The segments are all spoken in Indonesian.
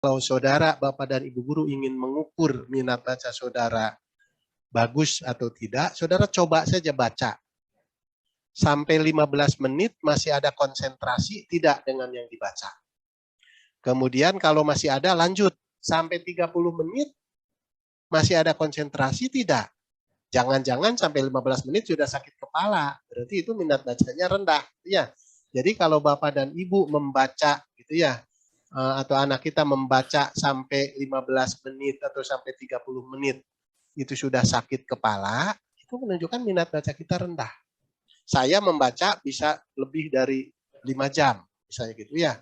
Kalau saudara, Bapak dan Ibu guru ingin mengukur minat baca saudara bagus atau tidak, saudara coba saja baca. Sampai 15 menit masih ada konsentrasi tidak dengan yang dibaca. Kemudian kalau masih ada lanjut. Sampai 30 menit masih ada konsentrasi tidak. Jangan-jangan sampai 15 menit sudah sakit kepala. Berarti itu minat bacanya rendah. Ya. Jadi kalau Bapak dan Ibu membaca gitu ya, atau anak kita membaca sampai 15 menit atau sampai 30 menit itu sudah sakit kepala, itu menunjukkan minat baca kita rendah. Saya membaca bisa lebih dari 5 jam, misalnya gitu ya.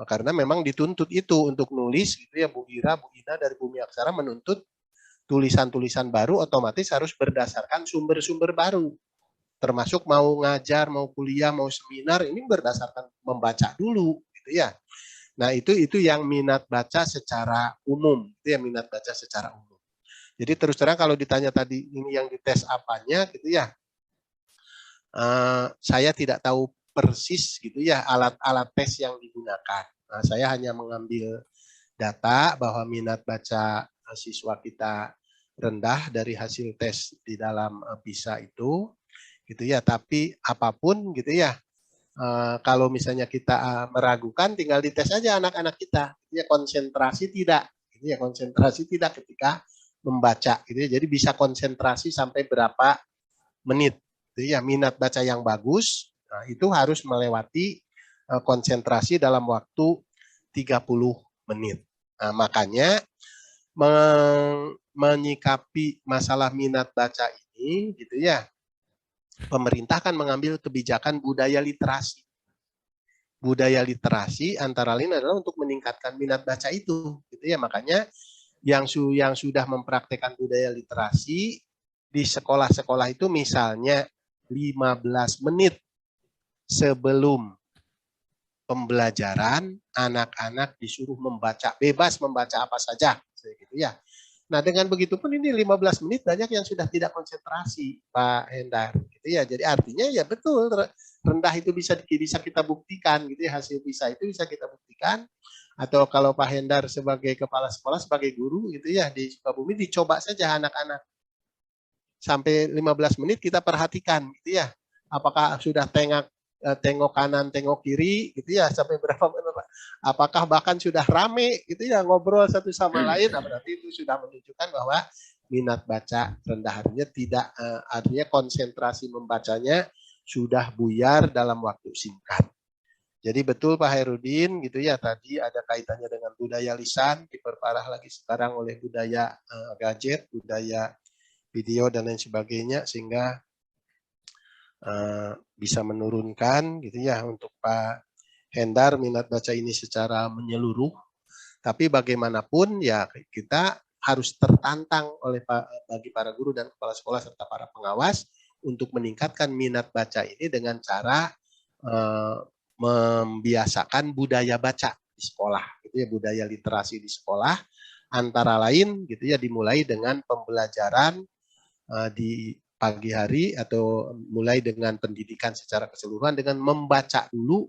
Karena memang dituntut itu untuk nulis gitu ya, Bu Ira, Bu Ina dari Bumi Aksara menuntut tulisan-tulisan baru otomatis harus berdasarkan sumber-sumber baru. Termasuk mau ngajar, mau kuliah, mau seminar, ini berdasarkan membaca dulu gitu ya. Nah, itu yang minat baca secara umum, itu yang minat baca secara umum. Jadi terus terang kalau ditanya tadi ini yang dites apanya gitu ya, saya tidak tahu persis gitu ya alat-alat tes yang digunakan. Nah, saya hanya mengambil data bahwa minat baca siswa kita rendah dari hasil tes di dalam PISA itu, gitu ya. Tapi apapun gitu ya, kalau misalnya kita meragukan, tinggal dites aja anak-anak kita. Ya konsentrasi tidak, gitu ya konsentrasi tidak ketika membaca, gitu ya. Jadi bisa konsentrasi sampai berapa menit. Gitu ya minat baca yang bagus, nah, itu harus melewati konsentrasi dalam waktu 30 menit. Nah, makanya menyikapi masalah minat baca ini, gitu ya. Pemerintah kan mengambil kebijakan budaya literasi. Budaya literasi antara lain adalah untuk meningkatkan minat baca itu, gitu ya. Makanya yang sudah mempraktekkan budaya literasi di sekolah-sekolah itu misalnya 15 menit sebelum pembelajaran, anak-anak disuruh membaca, bebas membaca apa saja, gitu ya. Nah, dengan begitu pun ini 15 menit banyak yang sudah tidak konsentrasi, Pak Hendar. Gitu ya. Jadi artinya ya betul rendah itu bisa kita buktikan gitu ya, hasil PISA itu bisa kita buktikan. Atau kalau Pak Hendar sebagai kepala sekolah, sebagai guru gitu ya di Sukabumi, dicoba saja anak-anak. Sampai 15 menit kita perhatikan gitu ya. Apakah sudah tengok kanan, tengok kiri gitu ya, sampai berapa menit, apakah bahkan sudah rame gitu ya, ngobrol satu sama lain, nah berarti itu sudah menunjukkan bahwa minat baca rendah, artinya tidak, artinya konsentrasi membacanya sudah buyar dalam waktu singkat. Jadi betul Pak Hairudin gitu ya, tadi ada kaitannya dengan budaya lisan, diperparah lagi sekarang oleh budaya gadget, budaya video dan lain sebagainya, sehingga bisa menurunkan gitu ya untuk Pak Hendar minat baca ini secara menyeluruh. Tapi bagaimanapun ya kita harus tertantang oleh bagi para guru dan kepala sekolah serta para pengawas untuk meningkatkan minat baca ini dengan cara membiasakan budaya baca di sekolah, gitu ya, budaya literasi di sekolah, antara lain gitu ya dimulai dengan pembelajaran di pagi hari atau mulai dengan pendidikan secara keseluruhan dengan membaca dulu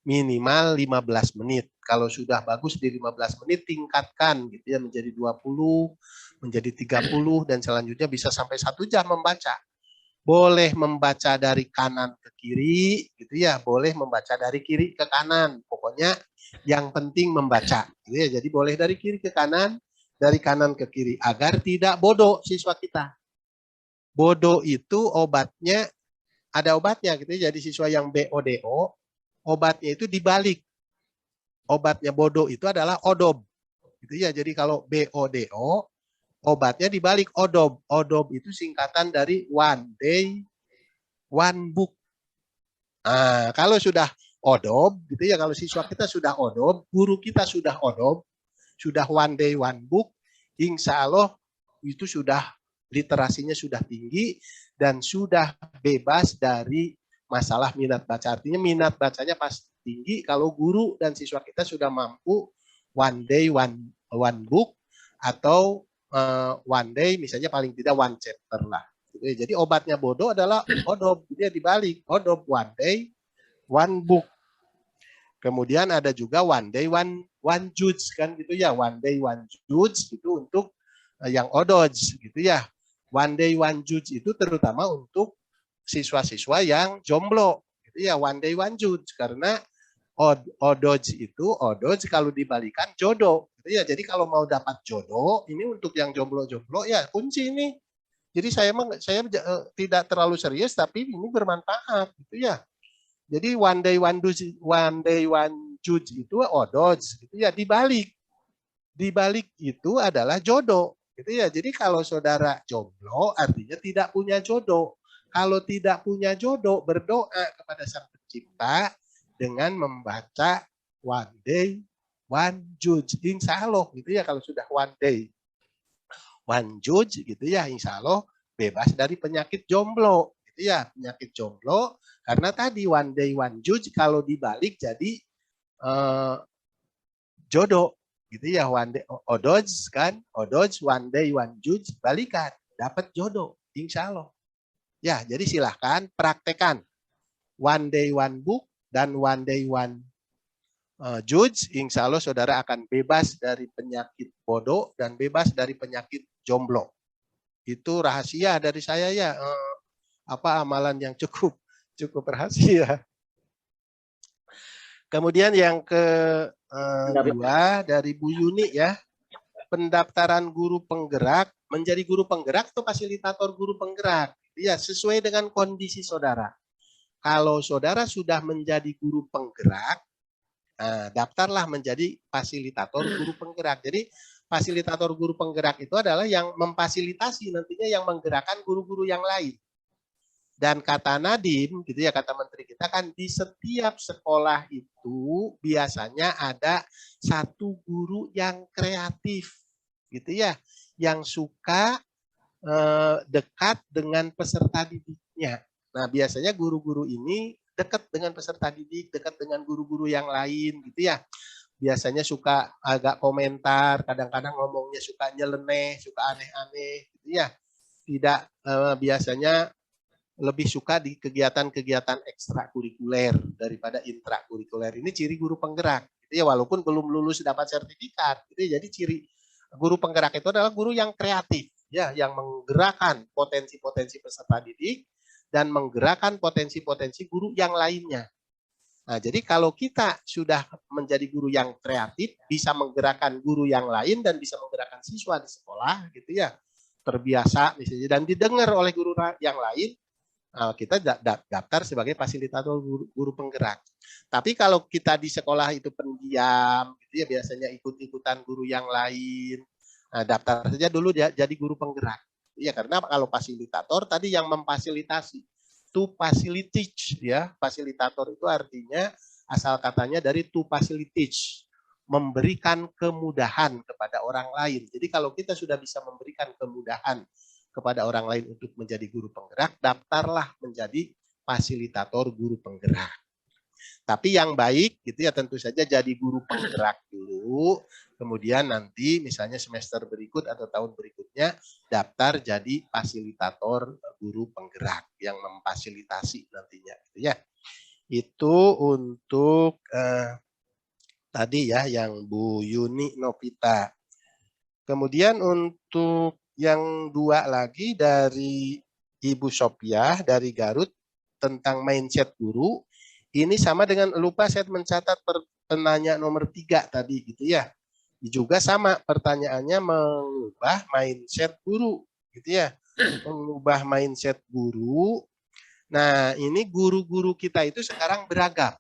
minimal 15 menit. Kalau sudah bagus di 15 menit tingkatkan gitu ya menjadi 20, menjadi 30 dan selanjutnya bisa sampai 1 jam membaca. Boleh membaca dari kanan ke kiri gitu ya, boleh membaca dari kiri ke kanan. Pokoknya yang penting membaca gitu ya. Jadi boleh dari kiri ke kanan, dari kanan ke kiri agar tidak bodoh siswa kita. Bodoh itu obatnya, ada obatnya gitu ya. Jadi siswa yang BODO, obatnya itu dibalik. Obatnya bodoh itu adalah odob. Gitu ya. Jadi kalau BODO, obatnya dibalik odob. Odob itu singkatan dari one day, one book. Nah, kalau sudah odob, gitu ya, kalau siswa kita sudah odob, guru kita sudah odob, sudah one day, one book, insya Allah itu sudah literasinya sudah tinggi dan sudah bebas dari masalah minat baca. Artinya minat bacanya pasti tinggi kalau guru dan siswa kita sudah mampu one day one book atau one day misalnya paling tidak one chapter lah. Jadi obatnya bodoh adalah odob, dia dibalik odob one day one book. Kemudian ada juga one day one judge kan gitu ya, one day one judge gitu untuk yang odoj gitu ya. One day one judge itu terutama untuk siswa-siswa yang jomblo gitu ya, one day one judge karena odoj itu odoj kalau dibalikan jodoh gitu ya. Jadi kalau mau dapat jodoh ini untuk yang jomblo-jomblo ya kunci ini. Jadi saya tidak terlalu serius tapi ini bermanfaat gitu ya. Jadi one day one judge itu odoj gitu ya, dibalik itu adalah jodoh gitu ya. Jadi kalau saudara jomblo artinya tidak punya jodoh. Kalau tidak punya jodoh berdoa kepada Sang Pencipta dengan membaca one day one judge, insya Allah gitu ya. Kalau sudah one day one judge gitu ya, insya Allah bebas dari penyakit jomblo gitu ya, penyakit jomblo karena tadi one day one judge kalau dibalik jadi jodoh gitu ya, one day odoj kan, odoj one day one judge balikan dapat jodoh insya Allah ya. Jadi silahkan praktekan one day one book dan one day one judge, insya Allah saudara akan bebas dari penyakit bodoh dan bebas dari penyakit jomblo. Itu rahasia dari saya ya, apa amalan yang cukup rahasia. Kemudian yang kedua dari Bu Yuni ya, pendaftaran guru penggerak, menjadi guru penggerak atau fasilitator guru penggerak. Ya, sesuai dengan kondisi saudara. Kalau saudara sudah menjadi guru penggerak, daftarlah menjadi fasilitator guru penggerak. Jadi fasilitator guru penggerak itu adalah yang memfasilitasi nantinya yang menggerakkan guru-guru yang lain. Dan kata Nadiem, gitu ya, kata menteri kita kan di setiap sekolah itu biasanya ada satu guru yang kreatif, gitu ya, yang suka dekat dengan peserta didiknya. Nah, biasanya guru-guru ini dekat dengan peserta didik, dekat dengan guru-guru yang lain, gitu ya. Biasanya suka agak komentar, kadang-kadang ngomongnya suka nyeleneh, suka aneh-aneh, gitu ya. Tidak biasanya lebih suka di kegiatan-kegiatan ekstrakurikuler daripada intrakurikuler. Ini ciri guru penggerak, gitu ya, walaupun belum lulus dapat sertifikat. Gitu ya. Jadi ciri guru penggerak itu adalah guru yang kreatif, ya, yang menggerakkan potensi-potensi peserta didik dan menggerakkan potensi-potensi guru yang lainnya. Nah, jadi kalau kita sudah menjadi guru yang kreatif, bisa menggerakkan guru yang lain dan bisa menggerakkan siswa di sekolah, gitu ya, terbiasa misalnya dan didengar oleh guru yang lain, kita daftar sebagai fasilitator guru penggerak. Tapi kalau kita di sekolah itu pendiam, gitu ya, biasanya ikut-ikutan guru yang lain, daftar saja dulu jadi guru penggerak. Ya, karena kalau fasilitator tadi yang memfasilitasi, to facilitate ya, fasilitator itu artinya asal katanya dari to facilitate, memberikan kemudahan kepada orang lain. Jadi kalau kita sudah bisa memberikan kemudahan kepada orang lain untuk menjadi guru penggerak, daftarlah menjadi fasilitator guru penggerak. Tapi yang baik gitu ya tentu saja jadi guru penggerak dulu, kemudian nanti misalnya semester berikut atau tahun berikutnya daftar jadi fasilitator guru penggerak yang memfasilitasi nantinya gitu ya. Itu untuk tadi ya yang Bu Yuni Novita. Kemudian untuk yang dua lagi dari Ibu Sophia dari Garut tentang mindset guru. Ini sama dengan lupa saya mencatat penanya nomor 3 tadi gitu ya. Juga sama pertanyaannya mengubah mindset guru gitu ya. Mengubah mindset guru. Nah, ini guru-guru kita itu sekarang beragam.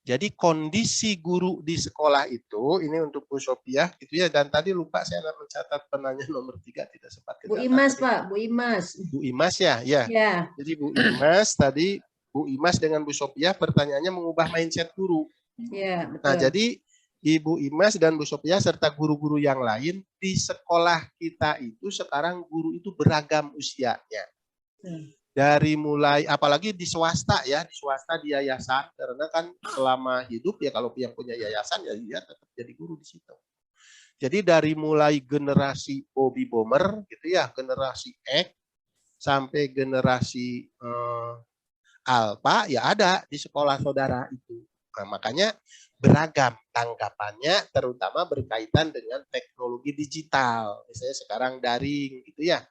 Jadi kondisi guru di sekolah itu, ini untuk Bu Sophia, gitu ya. Dan tadi lupa saya mencatat penanya nomor 3 tidak sempat kecatat. Bu Imas Pak, Bu Imas. Bu Imas ya. Jadi Bu Imas tadi, Bu Imas dengan Bu Sophia pertanyaannya mengubah mindset guru. Ya, betul. Nah jadi Ibu Imas dan Bu Sophia serta guru-guru yang lain di sekolah kita itu sekarang guru itu beragam usianya. Dari mulai apalagi di swasta ya, di swasta di yayasan karena kan selama hidup ya kalau yang punya yayasan ya dia tetap jadi guru di situ. Jadi dari mulai generasi Bobby Bomber gitu ya, generasi X sampai generasi Alpha ya ada di sekolah saudara itu. Nah, makanya beragam tanggapannya, terutama berkaitan dengan teknologi digital. Misalnya sekarang daring gitu ya.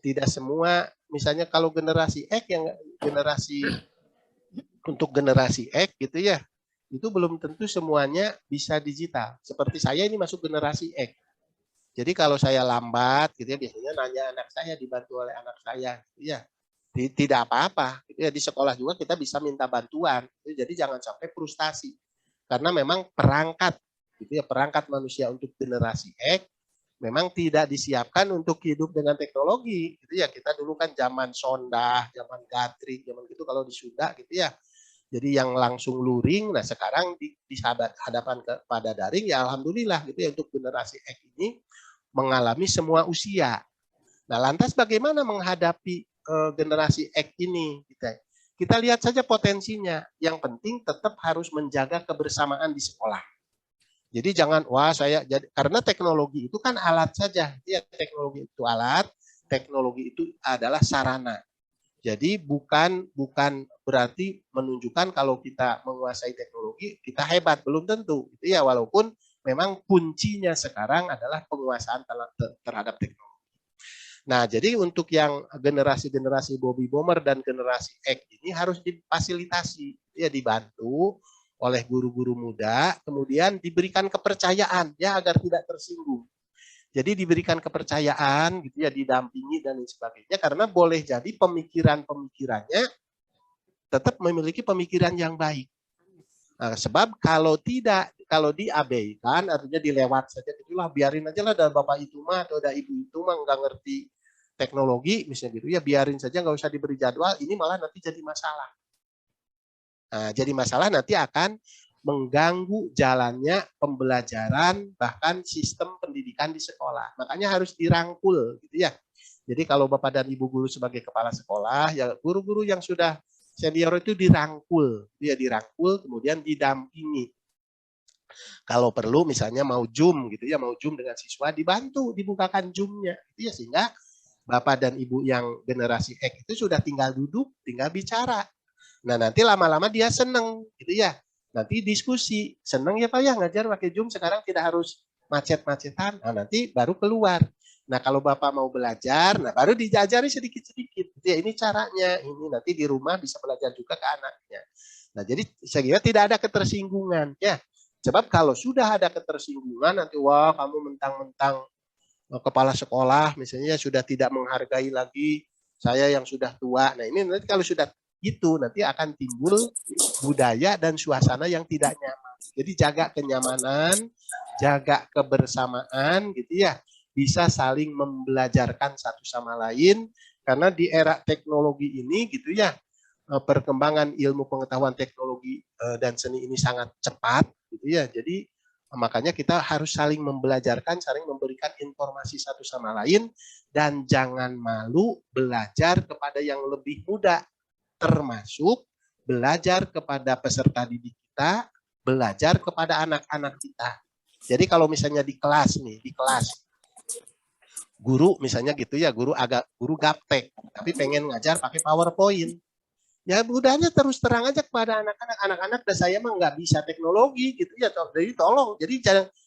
Tidak semua, misalnya kalau generasi X yang generasi X gitu ya, itu belum tentu semuanya bisa digital. Seperti saya ini masuk generasi X. Jadi kalau saya lambat gitu ya, biasanya nanya anak saya, dibantu oleh anak saya gitu ya. Tidak apa-apa. Gitu ya, di sekolah juga kita bisa minta bantuan. Jadi jangan sampai frustasi. Karena memang perangkat gitu ya, perangkat manusia untuk generasi X memang tidak disiapkan untuk hidup dengan teknologi gitu ya. Kita dulu kan zaman sonda, zaman gatrik, zaman gitu kalau di Sunda gitu ya. Jadi yang langsung luring, nah sekarang di hadapan kepada daring ya alhamdulillah gitu ya, untuk generasi X ini mengalami semua usia. Nah, lantas bagaimana menghadapi generasi X ini? Kita lihat saja potensinya. Yang penting tetap harus menjaga kebersamaan di sekolah. Jadi jangan karena teknologi itu kan alat saja. Ya, teknologi itu alat, teknologi itu adalah sarana. Jadi bukan berarti menunjukkan kalau kita menguasai teknologi kita hebat, belum tentu. Itu ya, walaupun memang kuncinya sekarang adalah penguasaan terhadap teknologi. Nah, jadi untuk yang generasi-generasi Bobby Boomer dan generasi X ini harus difasilitasi, ya dibantu oleh guru-guru muda, kemudian diberikan kepercayaan ya agar tidak tersinggung. Jadi diberikan kepercayaan gitu ya, didampingi dan lain sebagainya, karena boleh jadi pemikirannya tetap memiliki pemikiran yang baik. Nah, sebab kalau diabaikan, artinya dilewat saja, itulah biarin aja lah, dari bapak itu mah atau dari ibu itu mah nggak ngerti teknologi misalnya gitu ya, biarin saja, nggak usah diberi jadwal, ini malah nanti jadi masalah. Nah, jadi masalah nanti akan mengganggu jalannya pembelajaran, bahkan sistem pendidikan di sekolah. Makanya harus dirangkul gitu ya. Jadi kalau Bapak dan Ibu guru sebagai kepala sekolah, ya guru-guru yang sudah senior itu dirangkul, dia dirangkul kemudian didampingi. Kalau perlu misalnya mau Zoom gitu ya, mau Zoom dengan siswa, dibantu dibukakan Zoom-nya gitu ya, sehingga Bapak dan Ibu yang generasi X itu sudah tinggal duduk, tinggal bicara. Nah, nanti lama-lama dia seneng gitu ya. Nanti diskusi, seneng ya Pak ya ngajar pakai Zoom, sekarang tidak harus macet-macetan. Nah, nanti baru keluar. Nah, kalau Bapak mau belajar, nah baru diajari sedikit-sedikit. Ya, ini caranya, ini nanti di rumah bisa belajar juga ke anaknya. Nah, jadi saya kira tidak ada ketersinggungan ya. Sebab kalau sudah ada ketersinggungan, nanti wah kamu mentang-mentang kepala sekolah misalnya sudah tidak menghargai lagi saya yang sudah tua. Nah, ini nanti kalau sudah itu nanti akan timbul budaya dan suasana yang tidak nyaman. Jadi jaga kenyamanan, jaga kebersamaan gitu ya. Bisa saling membelajarkan satu sama lain, karena di era teknologi ini gitu ya, perkembangan ilmu pengetahuan teknologi dan seni ini sangat cepat gitu ya. Jadi makanya kita harus saling membelajarkan, saling memberikan informasi satu sama lain, dan jangan malu belajar kepada yang lebih muda, termasuk belajar kepada peserta didik kita, belajar kepada anak-anak kita. Jadi kalau misalnya di kelas guru misalnya gitu ya, guru gaptek, tapi pengen ngajar pakai PowerPoint. Ya budahnya terus terang aja kepada anak-anak dan saya mah nggak bisa teknologi gitu ya, jadi tolong. Jadi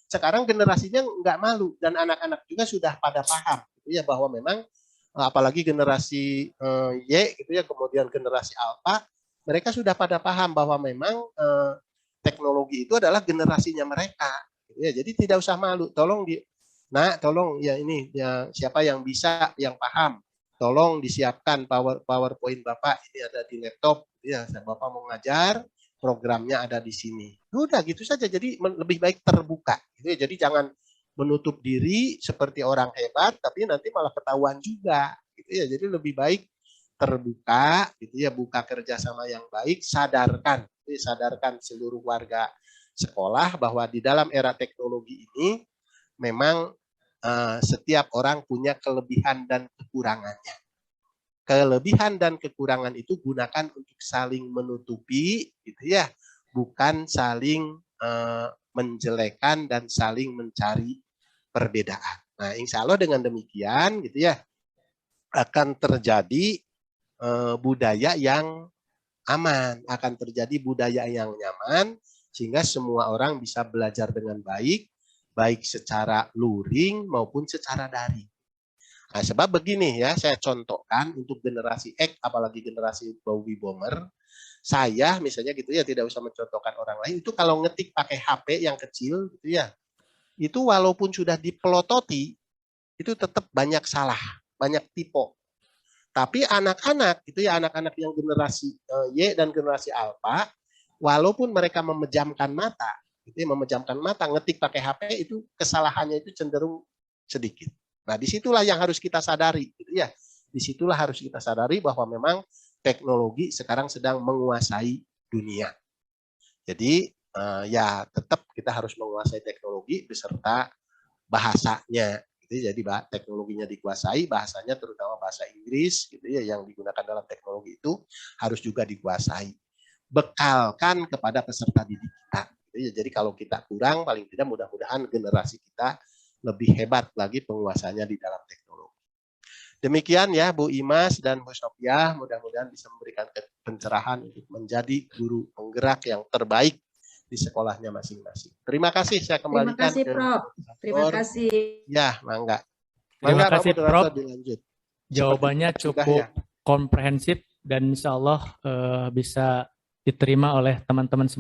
sekarang generasinya nggak malu, dan anak-anak juga sudah pada paham gitu ya, bahwa memang apalagi generasi Y gitu ya, kemudian generasi Alpha, mereka sudah pada paham bahwa memang teknologi itu adalah generasinya mereka gitu ya. Jadi tidak usah malu, tolong tolong ya ini ya, siapa yang bisa, yang paham, tolong disiapkan PowerPoint Bapak, ini ada di laptop ya, Bapak mau ngajar, programnya ada di sini. Udah gitu saja. Jadi lebih baik terbuka gitu ya. Jadi jangan menutup diri seperti orang hebat tapi nanti malah ketahuan juga gitu ya. Jadi lebih baik terbuka gitu ya, buka kerjasama yang baik, sadarkan seluruh warga sekolah bahwa di dalam era teknologi ini memang setiap orang punya kelebihan dan kekurangannya. Kelebihan dan kekurangan itu gunakan untuk saling menutupi gitu ya, bukan saling menjelekan dan saling mencari perbedaan. Nah, insya Allah dengan demikian gitu ya, akan terjadi budaya yang aman, akan terjadi budaya yang nyaman, sehingga semua orang bisa belajar dengan baik, baik secara luring maupun secara daring. Nah, sebab begini ya, saya contohkan untuk generasi X, apalagi generasi baby boomer, saya misalnya gitu ya, tidak usah mencontohkan orang lain, itu kalau ngetik pakai HP yang kecil gitu ya, itu walaupun sudah dipelototi, itu tetap banyak salah, banyak typo. Tapi anak-anak itu ya, anak-anak yang generasi Y dan generasi Alpha, walaupun mereka memejamkan mata, gitu ya, memejamkan mata, ngetik pakai HP itu kesalahannya itu cenderung sedikit. Nah, disitulah yang harus kita sadari, gitu ya. Disitulah harus kita sadari bahwa memang teknologi sekarang sedang menguasai dunia. Jadi ya tetap kita harus menguasai teknologi beserta bahasanya. Gitu. Jadi teknologinya dikuasai, bahasanya terutama bahasa Inggris, gitu ya, yang digunakan dalam teknologi itu harus juga dikuasai. Bekalkan kepada peserta didik kita. Gitu ya. Jadi kalau kita kurang, paling tidak mudah-mudahan generasi kita lebih hebat lagi penguasanya di dalam teknologi. Demikian ya Bu Imas dan Bu Sofiah, mudah-mudahan bisa memberikan pencerahan untuk menjadi guru penggerak yang terbaik di sekolahnya masing-masing. Terima kasih, saya Terima kembalikan kasih, ke Prof. Terima moderator. kasih. Ya, mangga. Terima Mangga, Pak kasih, moderator, Prof. dilanjut. Jawabannya Seperti sudah, cukup ya. komprehensif dan insya Allah bisa diterima oleh teman-teman semua.